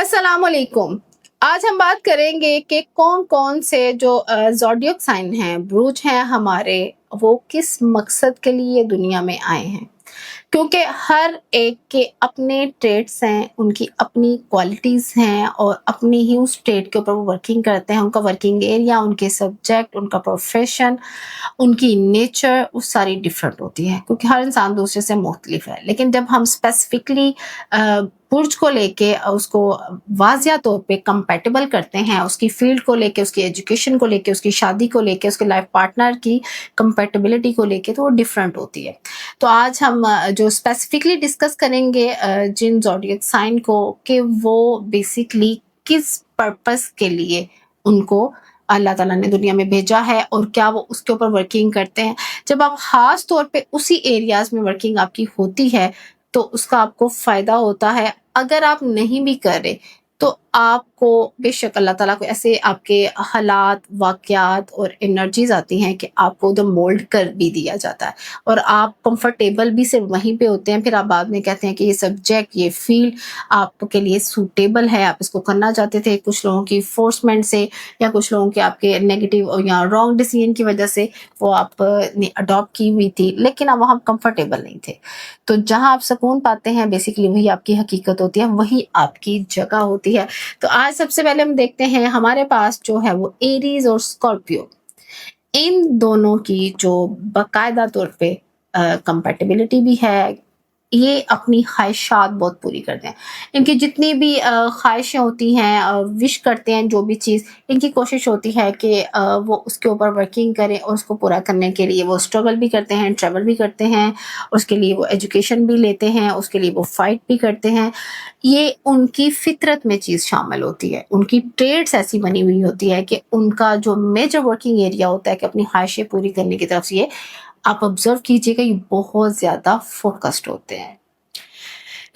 अस्सलाम वालेकुम। आज हम बात करेंगे कि कौन कौन से जो ज़ोडिएक साइन हैं, बुरूज हैं हमारे, वो किस मकसद के लिए दुनिया में आए हैं। क्योंकि हर एक के अपने ट्रेड्स हैं, उनकी अपनी क्वालिटीज़ हैं और अपनी ही उस ट्रेड के ऊपर वो वर्किंग करते हैं। उनका वर्किंग एरिया, उनके सब्जेक्ट, उनका प्रोफेशन, उनकी नेचर वो सारी डिफरेंट होती है क्योंकि हर इंसान दूसरे से मुख्तलिफ है। लेकिन जब हम स्पेसिफिकली बुर्ज को लेके उसको वाज़िया तौर पे कंपैटिबल करते हैं, उसकी फील्ड को लेके, उसकी एजुकेशन को लेके, उसकी शादी को लेके, उसके लाइफ पार्टनर की कंपैटिबिलिटी को लेके, तो वो डिफरेंट होती है। तो आज हम जो स्पेसिफिकली डिस्कस करेंगे जिन ज़ोडिएक साइन को, कि वो बेसिकली किस पर्पस के लिए उनको अल्लाह ताला ने दुनिया में भेजा है और क्या वो उसके ऊपर वर्किंग करते हैं। जब आप ख़ास तौर पे उसी एरियाज़ में वर्किंग आपकी होती है तो उसका आपको फ़ायदा होता है। अगर आप नहीं भी कर रहे तो आपको बेशक अल्लाह ताला को ऐसे आपके हालात, वाक़यात और एनर्जीज़ आती हैं कि आपको उधर मोल्ड कर भी दिया जाता है और आप कंफर्टेबल भी सिर्फ वहीं पे होते हैं। फिर आप बाद में कहते हैं कि ये सब्जेक्ट, ये फील्ड आपके लिए सूटेबल है, आप इसको करना चाहते थे। कुछ लोगों की फोर्समेंट से या कुछ लोगों के आपके नेगेटिव या रॉन्ग डिसीजन की वजह से वो आपने अडॉप्ट की हुई थी, लेकिन अब वहाँ कंफर्टेबल नहीं थे। तो जहाँ आप सुकून पाते हैं बेसिकली वही आपकी हकीकत होती है, वही आपकी जगह होती है। तो आज सबसे पहले हम देखते हैं हमारे पास जो है वो एरीज और स्कॉर्पियो, इन दोनों की जो बाकायदा तौर पे कंपैटिबिलिटी भी है। ये अपनी ख्वाहिशात बहुत पूरी करते हैं। इनकी जितनी भी ख्वाहिशें होती हैं, विश करते हैं जो भी चीज़, इनकी कोशिश होती है कि वो उसके ऊपर वर्किंग करें और उसको पूरा करने के लिए वो स्ट्रगल भी करते हैं, ट्रैवल भी करते हैं, उसके लिए वो एजुकेशन भी लेते हैं, उसके लिए वो फाइट भी करते हैं। ये उनकी फितरत में चीज़ शामिल होती है। उनकी ट्रेड्स ऐसी बनी हुई होती है कि उनका जो मेजर वर्किंग एरिया होता है कि अपनी ख्वाहिशें पूरी करने की तरफ से, ये आप ऑब्जर्व कीजिएगा, ये बहुत ज़्यादा फोकस्ड होते हैं।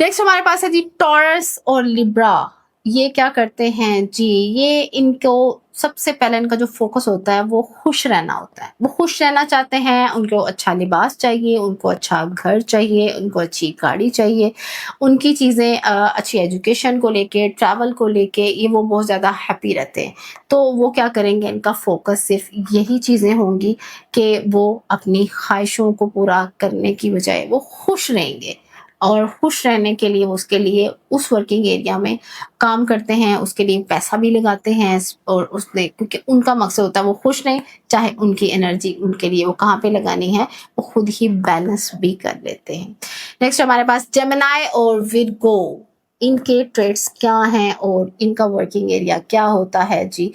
नेक्स्ट हमारे पास है जी टॉरस और लिब्रा। ये क्या करते हैं जी, ये इनको सबसे पहले इनका जो फोकस होता है वो खुश रहना होता है। वो खुश रहना चाहते हैं, उनको अच्छा लिबास चाहिए, उनको अच्छा घर चाहिए, उनको अच्छी गाड़ी चाहिए, उनकी चीज़ें अच्छी एजुकेशन को लेके, ट्रैवल को लेके ये वो बहुत ज़्यादा हैप्पी रहते हैं। तो वो क्या करेंगे, इनका फोकस सिर्फ यही चीज़ें होंगी कि वो अपनी ख्वाहिशों को पूरा करने की बजाय वो खुश रहेंगे और खुश रहने के लिए वो उसके लिए उस वर्किंग एरिया में काम करते हैं, उसके लिए पैसा भी लगाते हैं और उसने, क्योंकि उनका मकसद होता है वो खुश रहें, चाहे उनकी एनर्जी उनके लिए वो कहाँ पे लगानी है वो खुद ही बैलेंस भी कर लेते हैं। नेक्स्ट हमारे पास जेमिनी और विर्गो। इनके ट्रेड्स क्या हैं और इनका वर्किंग एरिया क्या होता है जी।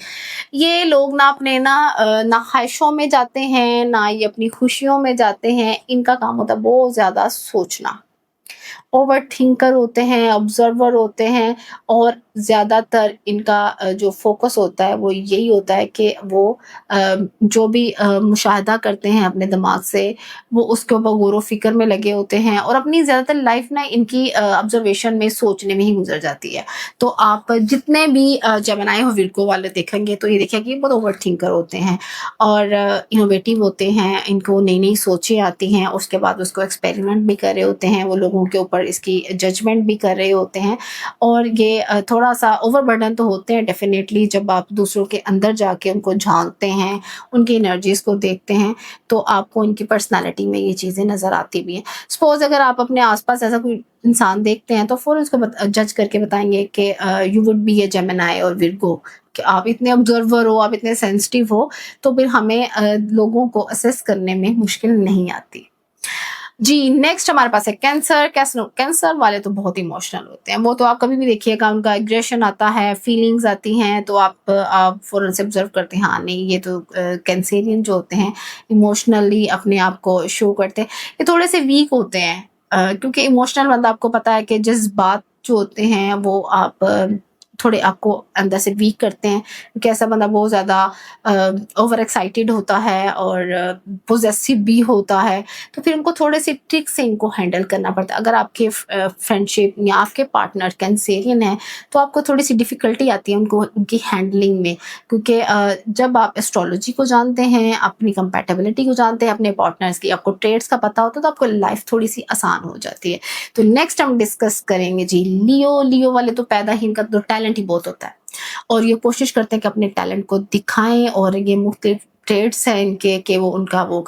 ये लोग ना अपने ना ख्वाहिशों में जाते हैं, ना ये अपनी खुशियों में जाते हैं। इनका काम होता है बहुत ज़्यादा सोचना। ओवर थिंकर होते हैं, ऑब्जर्वर होते हैं और ज़्यादातर इनका जो फोकस होता है वो यही होता है कि वो जो भी मुशाहिदा करते हैं अपने दिमाग से, वो उसके ऊपर गौर-व-फ़िक्र में लगे होते हैं और अपनी ज़्यादातर लाइफ ना इनकी ऑब्जर्वेशन में, सोचने में ही गुज़र जाती है। तो आप जितने भी जेमिनी और विर्गो वाले देखेंगे तो ये देखिए कि ये बहुत ओवर थिंकर होते हैं और इनोवेटिव होते हैं। इनको नई-नई सोचें आती हैं, उसके बाद उसको एक्सपेरिमेंट भी कर रहे होते हैं, वो लोगों के ऊपर इसकी जजमेंट भी कर रहे होते हैं और ये थोड़ा-सा ओवरबर्डन तो होते हैं डेफ़िनेटली। जब आप दूसरों के अंदर जाके उनको झाँकते हैं, उनकी एनर्जीज़ को देखते हैं, तो आपको उनकी पर्सनैलिटी में ये चीज़ें नज़र आती भी हैं। सपोज़ अगर आप अपने आस-पास ऐसा कोई इंसान देखते हैं तो फ़ौरन उसको जज करके बताएँगे कि you would be a Gemini और विर्गो, कि आप इतने ऑब्जर्वर हो, आप इतने सेंसिटिव हो, तो फिर हमें लोगों को असेस करने में मुश्किल नहीं आती। जी, नेक्स्ट हमारे पास है कैंसर। कैंसर वाले तो बहुत इमोशनल होते हैं। वो तो आप कभी भी देखिएगा, उनका एग्रेशन आता है, फीलिंग्स आती हैं, तो आप फ़ौरन से ऑब्ज़र्व करते हैं, हाँ, नहीं ये तो कैंसेरियन जो होते हैं इमोशनली अपने आप को शो करते हैं। ये थोड़े से वीक होते हैं क्योंकि इमोशनल बंदा, आपको पता है कि जज़्बात जो होते हैं वो आप थोड़े आपको अंदर से वीक करते हैं, क्योंकि ऐसा बंदा बहुत ज़्यादा ओवर एक्साइटेड होता है और पोजेसिव भी होता है, तो फिर उनको थोड़े से ट्रिक से इनको हैंडल करना पड़ता है। अगर आपके फ्रेंडशिप या आपके पार्टनर कैंसेरियन है तो आपको थोड़ी सी डिफ़िकल्टी आती है उनको उनकी हैंडलिंग में, क्योंकि जब आप एस्ट्रोलॉजी को जानते हैं, अपनी कंपैटिबिलिटी को जानते हैं, अपने पार्टनर्स की, आपको ट्रेड्स का पता होता है, तो आपको लाइफ थोड़ी सी आसान हो जाती है। तो नेक्स्ट हम डिस्कस करेंगे जी लियो। लियो वाले तो पैदा ही, इनका तो टैलेंट टैलेंट ही बहुत होता है और ये कोशिश करते हैं कि अपने टैलेंट को दिखाएं। और ये मुख्तलिफ ट्रेड्स हैं इनके कि वो उनका वो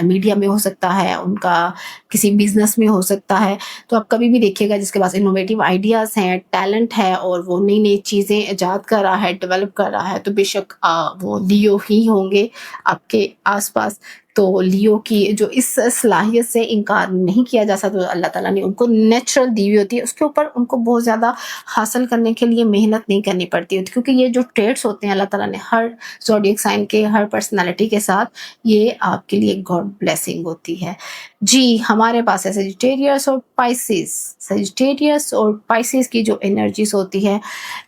मीडिया में हो सकता है, उनका किसी बिजनेस में हो सकता है। तो आप कभी भी देखिएगा जिसके पास इनोवेटिव आइडियाज़ हैं, टैलेंट है और वो नई नई चीज़ें ईजाद कर रहा है, डेवलप कर रहा है, तो बेशक वो लियो ही होंगे आपके आसपास। तो लियो की जो इस सलाहियत से इनकार नहीं किया जा सकता, तो अल्लाह ताला ने उनको नेचुरल दी हुई होती है, उसके ऊपर उनको बहुत ज़्यादा हासिल करने के लिए मेहनत नहीं करनी पड़ती होती, क्योंकि ये जो ट्रेड्स होते हैं अल्लाह ताला ने हर ज़ोडिएक साइन के हर पर्सनालिटी के साथ, ये आपके लिए गॉड ब्लेसिंग होती है। जी, हमारे पास है सजिटेरियस और पाइसेस। सजिटेरियस और पाइसेस की जो एनर्जीज होती है,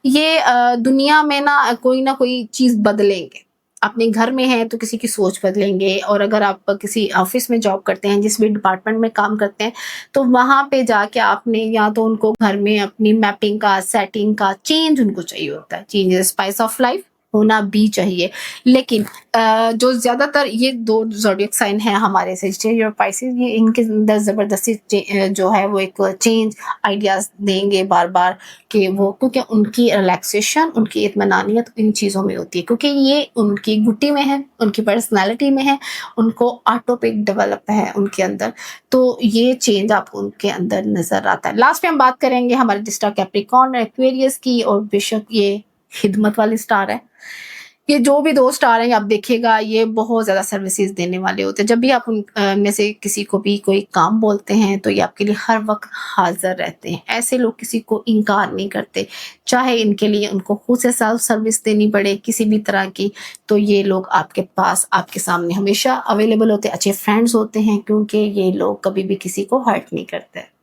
ये दुनिया में ना कोई चीज़ बदलेंगे। अपने घर में हैं तो किसी की सोच बदलेंगे, और अगर आप किसी ऑफिस में जॉब करते हैं, जिस भी डिपार्टमेंट में काम करते हैं, तो वहाँ पे जाके आपने या तो उनको घर में अपनी मैपिंग का, सेटिंग का चेंज उनको चाहिए होता है। Change is spice of life, होना भी चाहिए। लेकिन जो ज़्यादातर ये 2 ज़ोडिएक साइन हैं हमारे सजिटेरियस और पाइसेस, ये इनके अंदर ज़बरदस्ती जो है वो एक चेंज आइडियाज़ देंगे बार-बार कि वो, क्योंकि उनकी रिलैक्सेशन, उनकी इत्मीनानियत इन चीज़ों में होती है, क्योंकि ये उनकी गुट्टी में है, उनकी पर्सनैलिटी में है, उनको ऑटो पिक डेवलप है उनके अंदर, तो ये चेंज आपको उनके अंदर नज़र आता है। लास्ट में हम बात करेंगे हमारे जिस कैप्रिकॉर्न एक्वेरियस की, और बेशक ये खिदमत वाली स्टार है। ये जो भी 2 स्टार हैं आप देखिएगा, ये बहुत ज़्यादा सर्विसेज देने वाले होते हैं। जब भी आप उन में से किसी को भी कोई काम बोलते हैं तो ये आपके लिए हर वक्त हाजिर रहते हैं। ऐसे लोग किसी को इनकार नहीं करते, चाहे इनके लिए उनको खुद से सेल्फ सर्विस देनी पड़े किसी भी तरह की, तो ये लोग आपके पास, आपके सामने हमेशा अवेलेबल होते हैं। अच्छे फ्रेंड्स होते हैं, क्योंकि ये लोग कभी भी किसी को हर्ट नहीं करते।